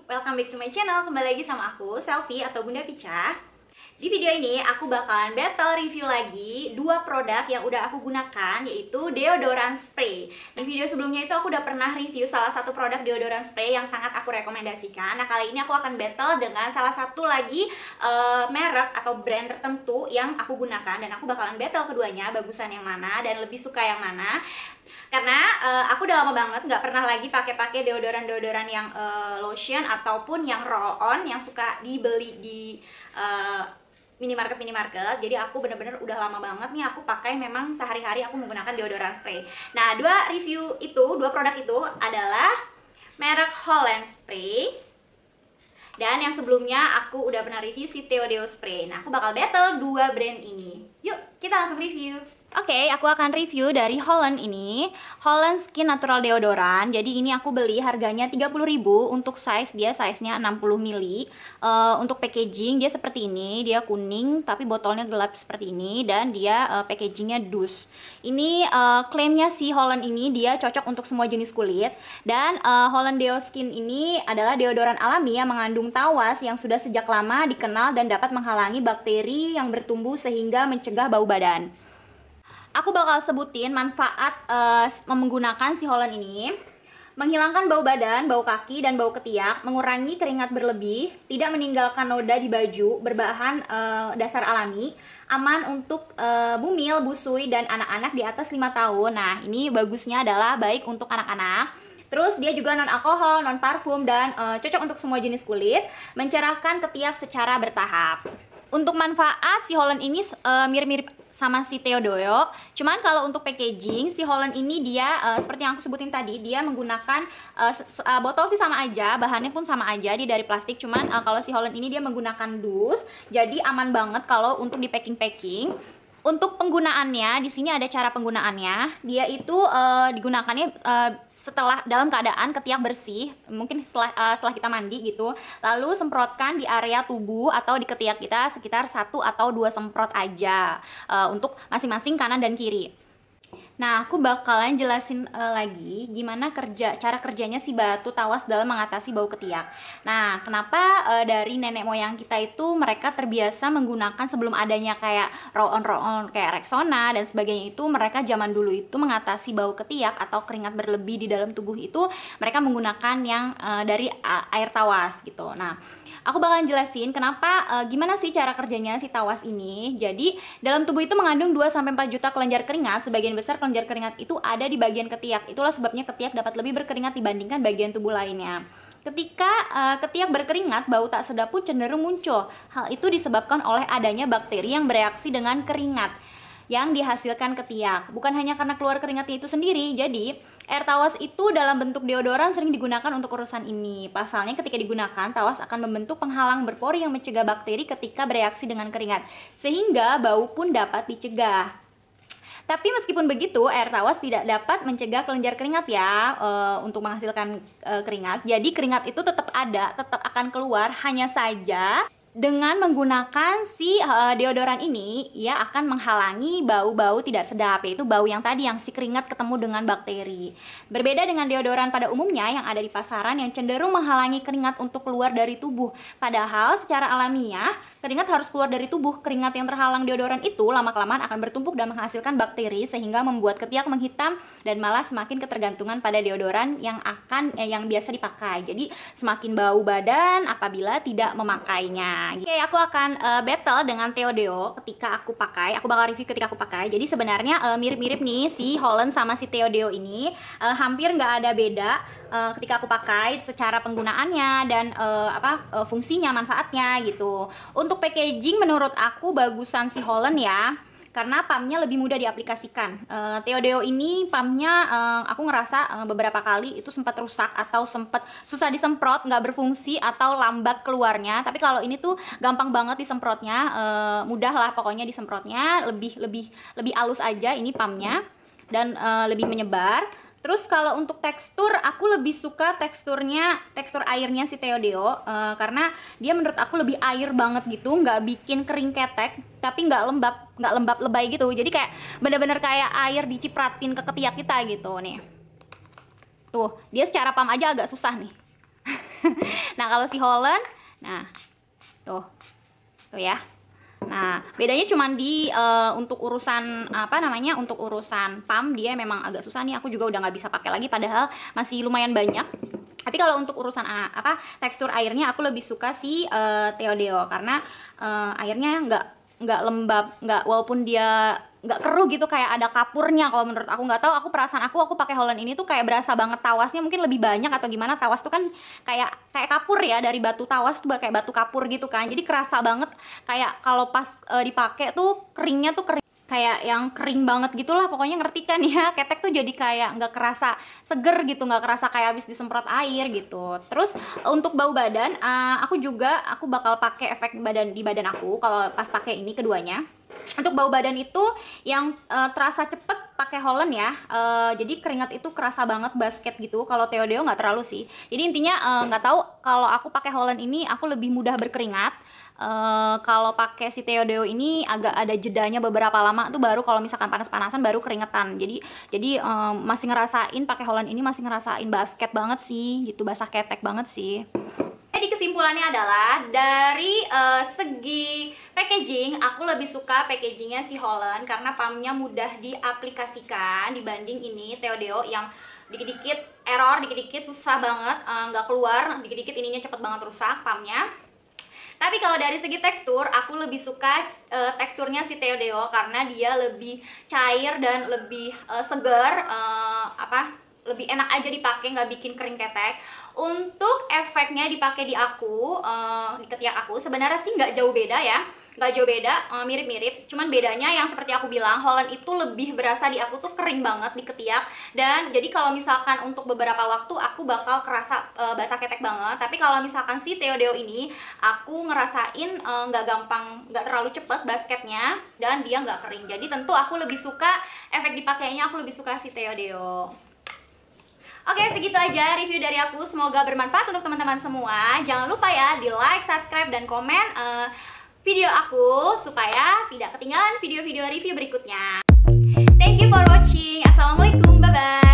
welcome back to my channel. Kembali lagi sama aku, Selfie atau Bunda Pica. Di video ini aku bakalan battle review lagi dua produk yang udah aku gunakan, yaitu deodoran spray. Di video sebelumnya itu aku udah pernah review salah satu produk deodoran spray yang sangat aku rekomendasikan. Nah, kali ini aku akan battle dengan salah satu lagi merek atau brand tertentu yang aku gunakan, dan aku bakalan battle keduanya, bagusan yang mana dan lebih suka yang mana. Karena aku udah lama banget nggak pernah lagi pakai deodoran yang lotion ataupun yang roll on yang suka dibeli di minimarket. Jadi aku bener-bener udah lama banget nih aku pakai, memang sehari-hari aku menggunakan deodoran spray. Nah, dua produk itu adalah merek Holland Spray, dan yang sebelumnya aku udah pernah review si Theodeo Spray. Nah, aku bakal battle dua brand ini. Yuk, kita langsung review. Oke, aku akan review dari Holland ini, Holland Skin Natural Deodoran. Jadi ini aku beli harganya 30.000 untuk size-nya 60 ml. Untuk packaging dia seperti ini, dia kuning tapi botolnya gelap seperti ini, dan dia packagingnya dus. Ini klaimnya si Holland ini dia cocok untuk semua jenis kulit, dan Holland Deo Skin ini adalah deodoran alami yang mengandung tawas yang sudah sejak lama dikenal dan dapat menghalangi bakteri yang bertumbuh sehingga mencegah bau badan. Aku bakal sebutin manfaat menggunakan si Holland ini. Menghilangkan bau badan, bau kaki, dan bau ketiak, mengurangi keringat berlebih, tidak meninggalkan noda di baju, berbahan dasar alami, aman untuk bumil, busui, dan anak-anak di atas 5 tahun. Nah, ini bagusnya adalah baik untuk anak-anak. Terus dia juga non alkohol, non parfum, dan cocok untuk semua jenis kulit, mencerahkan ketiak secara bertahap. Untuk manfaat, si Holland ini mirip-mirip sama si Theodeo. Cuman kalau untuk packaging, si Holland ini dia seperti yang aku sebutin tadi, dia menggunakan botol sih sama aja, bahannya pun sama aja, dia dari plastik. Cuman kalau si Holland ini dia menggunakan dus, jadi aman banget kalau untuk di packing. Untuk penggunaannya, di sini ada cara penggunaannya. Dia itu digunakannya setelah dalam keadaan ketiak bersih, mungkin setelah kita mandi gitu. Lalu semprotkan di area tubuh atau di ketiak kita sekitar 1 atau 2 semprot aja untuk masing-masing kanan dan kiri. Nah, aku bakalan jelasin lagi gimana cara kerjanya si batu tawas dalam mengatasi bau ketiak. Nah, kenapa dari nenek moyang kita itu mereka terbiasa menggunakan sebelum adanya kayak roll on kayak Rexona dan sebagainya, itu mereka zaman dulu itu mengatasi bau ketiak atau keringat berlebih di dalam tubuh itu mereka menggunakan yang dari air tawas gitu. Nah, aku bakalan jelasin kenapa, gimana sih cara kerjanya si tawas ini. Jadi, dalam tubuh itu mengandung 2-4 juta kelenjar keringat. Sebagian besar kelenjar keringat itu ada di bagian ketiak. Itulah sebabnya ketiak dapat lebih berkeringat dibandingkan bagian tubuh lainnya. Ketika ketiak berkeringat, bau tak sedap pun cenderung muncul. Hal itu disebabkan oleh adanya bakteri yang bereaksi dengan keringat yang dihasilkan ketiak. Bukan hanya karena keluar keringatnya itu sendiri. Jadi, air tawas itu dalam bentuk deodoran sering digunakan untuk urusan ini. Pasalnya ketika digunakan, tawas akan membentuk penghalang berpori yang mencegah bakteri ketika bereaksi dengan keringat, sehingga bau pun dapat dicegah. Tapi meskipun begitu, air tawas tidak dapat mencegah kelenjar keringat ya, untuk menghasilkan keringat. Jadi keringat itu tetap ada, tetap akan keluar, hanya saja dengan menggunakan si deodoran ini, ia akan menghalangi bau-bau tidak sedap, yaitu bau yang tadi yang si keringat ketemu dengan bakteri. Berbeda dengan deodoran pada umumnya yang ada di pasaran yang cenderung menghalangi keringat untuk keluar dari tubuh. Padahal secara alamiah, keringat harus keluar dari tubuh. Keringat yang terhalang deodoran itu lama-kelamaan akan bertumpuk dan menghasilkan bakteri sehingga membuat ketiak menghitam dan malah semakin ketergantungan pada deodoran yang biasa dipakai. Jadi semakin bau badan apabila tidak memakainya. Oke, aku akan battle dengan Theodeo ketika aku pakai. Aku bakal review ketika aku pakai. Jadi sebenarnya mirip-mirip nih si Holland sama si Theodeo ini. Hampir nggak ada beda ketika aku pakai secara penggunaannya dan fungsinya, manfaatnya gitu. Untuk packaging menurut aku bagusan si Holland ya, karena pumpnya lebih mudah diaplikasikan. Theodeo ini pumpnya aku ngerasa beberapa kali itu sempat rusak atau sempat susah disemprot, nggak berfungsi atau lambat keluarnya. Tapi kalau ini tuh gampang banget disemprotnya, mudah lah pokoknya disemprotnya, lebih halus aja ini pumpnya dan lebih menyebar. Terus kalau untuk tekstur, aku lebih suka tekstur airnya si Theodeo, karena dia menurut aku lebih air banget gitu, nggak bikin kering ketek, tapi nggak lembab lebay gitu. Jadi kayak bener-bener kayak air dicipratin ke ketiak kita gitu nih. Tuh, dia secara pump aja agak susah nih. Nah kalau si Holland, nah tuh ya. Nah bedanya cuman di untuk urusan apa namanya, untuk urusan pump dia memang agak susah nih. Aku juga udah nggak bisa pakai lagi, padahal masih lumayan banyak. Tapi kalau untuk urusan apa tekstur airnya, aku lebih suka si Theodeo karena airnya nggak lembab, nggak, walaupun dia nggak keruh gitu kayak ada kapurnya. Kalau menurut aku, nggak tahu, aku perasaan aku pakai Holland ini tuh kayak berasa banget tawasnya mungkin lebih banyak atau gimana. Tawas tuh kan kayak kapur ya, dari batu tawas tuh kayak batu kapur gitu kan, jadi kerasa banget kayak kalau pas dipakai tuh keringnya tuh kering, kayak yang kering banget gitulah pokoknya, ngerti kan ya. Ketek tuh jadi kayak nggak kerasa seger gitu, nggak kerasa kayak habis disemprot air gitu. Terus untuk bau badan, aku bakal pakai efek badan di badan aku kalau pas pakai ini keduanya. Untuk bau badan itu yang terasa cepet pakai Holland ya. Jadi keringat itu kerasa banget basket gitu. Kalau Theodeo nggak terlalu sih. Jadi intinya nggak tahu, kalau aku pakai Holland ini aku lebih mudah berkeringat. Kalau pakai si Theodeo ini agak ada jedanya beberapa lama tuh, baru kalau misalkan panas-panasan baru keringetan. Jadi masih ngerasain pakai Holland ini, masih ngerasain basket banget sih gitu, basah ketek banget sih. Jadi kesimpulannya adalah dari segi packaging, aku lebih suka packagingnya si Holland karena pumpnya mudah diaplikasikan dibanding ini Theodeo yang dikit-dikit error, dikit-dikit susah banget, nggak keluar, dikit-dikit ininya cepet banget rusak pumpnya. Tapi kalau dari segi tekstur, aku lebih suka teksturnya si Theodeo karena dia lebih cair dan lebih segar, lebih enak aja dipakai, nggak bikin kering ketek. Untuk efeknya dipakai di aku, di ketiak aku, sebenarnya sih nggak jauh beda ya, nggak jauh beda, mirip-mirip. Cuman bedanya yang seperti aku bilang, Holland itu lebih berasa di aku tuh kering banget di ketiak. Dan jadi kalau misalkan untuk beberapa waktu aku bakal kerasa basah ketek banget. Tapi kalau misalkan si Theodeo ini, aku ngerasain nggak terlalu cepet basketnya dan dia nggak kering. Jadi tentu aku lebih suka efek dipakainya, aku lebih suka si Theodeo. Oke, segitu aja review dari aku. Semoga bermanfaat untuk teman-teman semua. Jangan lupa ya di like, subscribe, dan komen video aku supaya tidak ketinggalan video-video review berikutnya. Thank you for watching. Assalamualaikum, bye-bye.